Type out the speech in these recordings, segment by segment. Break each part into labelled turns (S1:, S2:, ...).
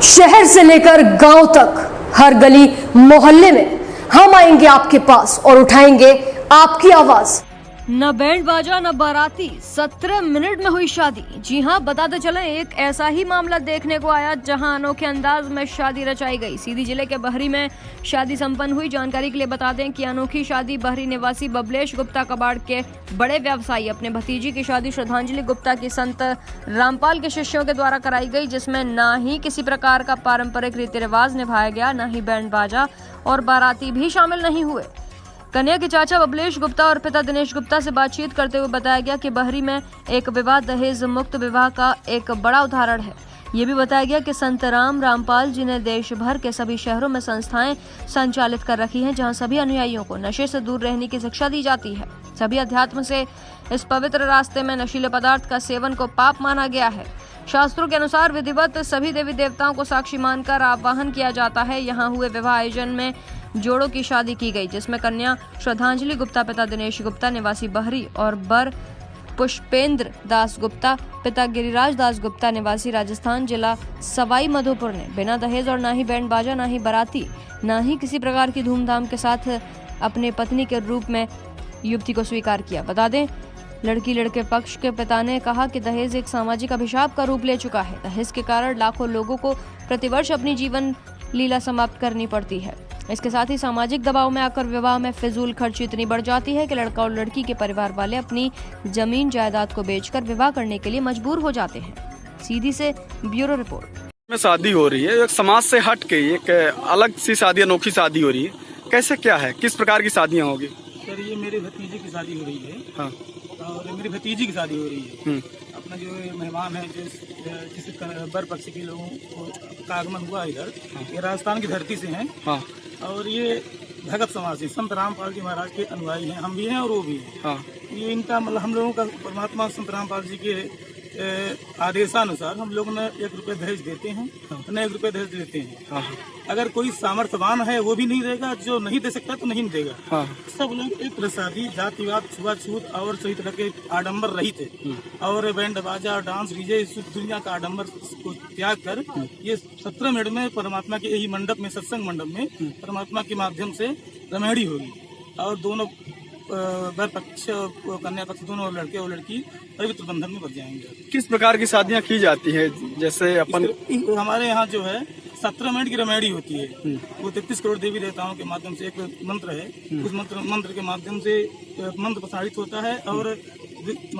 S1: शहर से लेकर गांव तक हर गली मोहल्ले में हम आएंगे आपके पास और उठाएंगे आपकी आवाज।
S2: न बैंड बाजा न बाराती, 17 मिनट में हुई शादी। जी हाँ, बताते चले एक ऐसा ही मामला देखने को आया जहां अनोखे अंदाज में शादी रचाई गई। सीधी जिले के बहरी में शादी संपन्न हुई। जानकारी के लिए बता दें कि अनोखी शादी बहरी निवासी बबलेश गुप्ता कबाड़ के बड़े व्यवसायी अपने भतीजी की शादी श्रद्धांजलि गुप्ता की संत रामपाल के शिष्यों के द्वारा कराई गई, जिसमें न ही किसी प्रकार का पारंपरिक रीति रिवाज निभाया गया, न ही बैंड बाजा और बाराती भी शामिल नहीं हुए। कन्या के चाचा बबलेश गुप्ता और पिता दिनेश गुप्ता से बातचीत करते हुए बताया गया कि बहरी में एक विवाह दहेज मुक्त विवाह का एक बड़ा उदाहरण है। ये भी बताया गया कि संत रामपाल जी ने देश भर के सभी शहरों में संस्थाएं संचालित कर रखी हैं, जहां सभी अनुयायियों को नशे से दूर रहने की शिक्षा दी जाती है। सभी अध्यात्म से इस पवित्र रास्ते में नशीले पदार्थ का सेवन को पाप माना गया है। शास्त्रों के अनुसार विधिवत सभी देवी देवताओं को साक्षी मानकर आवाहन किया जाता है। यहाँ हुए विवाह आयोजन में जोड़ों की शादी की गई, जिसमें कन्या श्रद्धांजलि गुप्ता पिता दिनेश गुप्ता निवासी बहरी और बर पुष्पेंद्र दास गुप्ता पिता गिरिराज दास गुप्ता निवासी राजस्थान जिला सवाई माधोपुर ने बिना दहेज और ना ही बैंड बाजा, ना ही बाराती, ना ही किसी प्रकार की धूमधाम के साथ अपने पत्नी के रूप में युवती को स्वीकार किया। बता दें, लड़की लड़के पक्ष के पिता ने कहा कि दहेज एक सामाजिक अभिशाप का रूप ले चुका है। दहेज के कारण लाखों लोगों को प्रतिवर्ष अपनी जीवन लीला समाप्त करनी पड़ती है। इसके साथ ही सामाजिक दबाव में आकर विवाह में फिजूल खर्च इतनी बढ़ जाती है कि लड़का और लड़की के परिवार वाले अपनी जमीन जायदाद को बेचकर विवाह करने के लिए मजबूर हो जाते हैं। सीधी से ब्यूरो रिपोर्ट।
S3: में शादी हो रही है, एक समाज से हट के एक अलग सी शादी, अनोखी शादी हो रही है। कैसे क्या है, किस प्रकार की शादियाँ होगी?
S4: सर, ये मेरे भतीजे की शादी हो रही है।
S3: हाँ।
S4: और मेरी भतीजी की शादी हो रही है। अपना जो मेहमान है, जिस बर पक्ष के लोगों का आगमन हुआ इधर, ये राजस्थान की धरती से हैं। हाँ। और ये भगत समाज से संत रामपाल जी महाराज के अनुयायी हैं। हम भी हैं और वो भी हैं। हाँ। ये इनका मतलब हम लोगों का परमात्मा संत रामपाल जी के आदेशानुसार हम लोग न 1 रुपये दहेज देते हैं, न 1 रुपये दहेज देते हैं। हाँ। अगर कोई सामर्थ्यवान है वो भी नहीं देगा, जो नहीं दे सकता तो नहीं देगा। हाँ। सब लोग एक प्रसादी जातिवाद छुआछूत और सही तरह के आडंबर रहित है और बैंड बाजा डांस डीजे इस दुनिया का आडंबर को त्याग कर ये 17 मिनट में परमात्मा के यही मंडप में, सत्संग मंडप में परमात्मा के माध्यम से रमेड़ी होगी और दोनों वर पक्ष और कन्या पक्ष दोनों लड़के और लड़की पवित्र बंधन में बच जाएंगे।
S3: किस प्रकार की शादियाँ की जाती है? जैसे अपन
S4: हमारे यहाँ जो है 17 मिनट की रमेड़ी होती है। वो 33 करोड़ देवी देवताओं के माध्यम से एक मंत्र है, उस मंत्र के माध्यम से मंत्र प्रसारित होता है और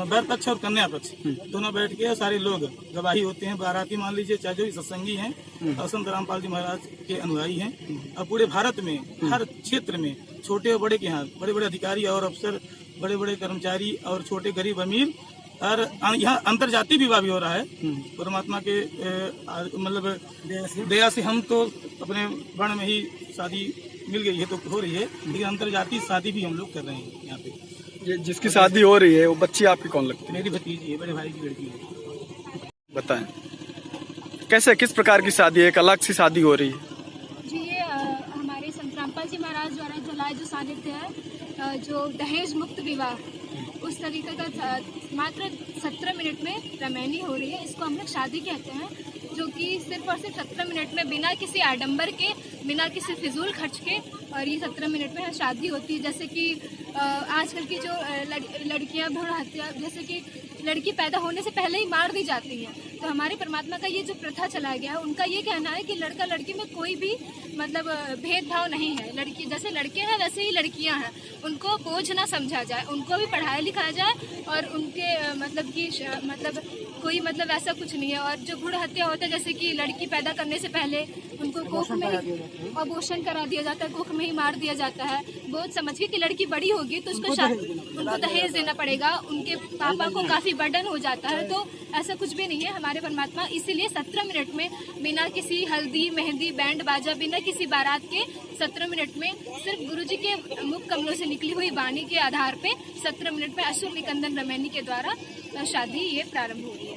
S4: वर पक्ष और कन्या पक्ष दोनों बैठ के सारे लोग गवाही होते हैं। बाराती मान लीजिए, चाहे जो सत्संगी हैं और संत रामपाल जी महाराज के अनुयायी हैं। और पूरे भारत में हर क्षेत्र में छोटे और बड़े के यहाँ बड़े बड़े अधिकारी और अफसर, बड़े बड़े कर्मचारी और छोटे गरीब अमीर, और यहाँ अंतरजातीय विवाह भी हो रहा है। परमात्मा के मतलब दया से हम तो अपने वर्ण में ही शादी मिल गई है तो हो रही है, लेकिन अंतरजातीय शादी भी हम लोग कर रहे हैं यहाँ पे।
S3: ये जिसकी शादी हो रही है वो बच्ची आपकी कौन लगती है?
S4: मेरी भतीजी है, बड़े भाई की लड़की है।
S3: बताएं कैसे, किस प्रकार की शादी है, एक अलग सी शादी हो रही है?
S5: जी, ये हमारे संत रामपाल जी महाराज द्वारा जलाए जो सानिध्य है, जो दहेज मुक्त विवाह, उस तरीके का मात्र 17 मिनट में रमैनी हो रही है। इसको हम लोग शादी कहते हैं, जो कि सिर्फ और सिर्फ 17 मिनट में बिना किसी आडंबर के, बिना किसी फिजूल खर्च के, और ये 17 मिनट में शादी होती है। जैसे कि आजकल की जो लड़कियां भ्रूण हत्या, जैसे कि लड़की पैदा होने से पहले ही मार दी जाती है, तो हमारे परमात्मा का ये जो प्रथा चला गया है, उनका ये कहना है कि लड़का लड़की में कोई भी मतलब भेदभाव नहीं है। लड़की जैसे लड़के हैं वैसे ही लड़कियां हैं, उनको बोझ ना समझा जाए, उनको भी पढ़ाया लिखाया जाए और उनके मतलब कि मतलब कोई मतलब ऐसा कुछ नहीं है। और जो भ्रूण हत्या होता है, जैसे कि लड़की पैदा करने से पहले उनको कोख में अबॉर्शन करा दिया जाता है, कोख में ही मार दिया जाता है, बोझ समझ के कि लड़की बड़ी होगी तो उनको दहेज देना पड़ेगा, उनके पापा को काफी बर्डन हो जाता है। तो ऐसा कुछ भी नहीं है हमारे परमात्मा, इसीलिए 17 मिनट में बिना किसी हल्दी मेहंदी बैंड बाजा, बिना किसी बारात के 17 मिनट में सिर्फ गुरुजी के मुख कमलों से निकली हुई वाणी के आधार पे 17 मिनट में असुर निकंदन रमैनी के द्वारा शादी ये प्रारंभ हो रही है।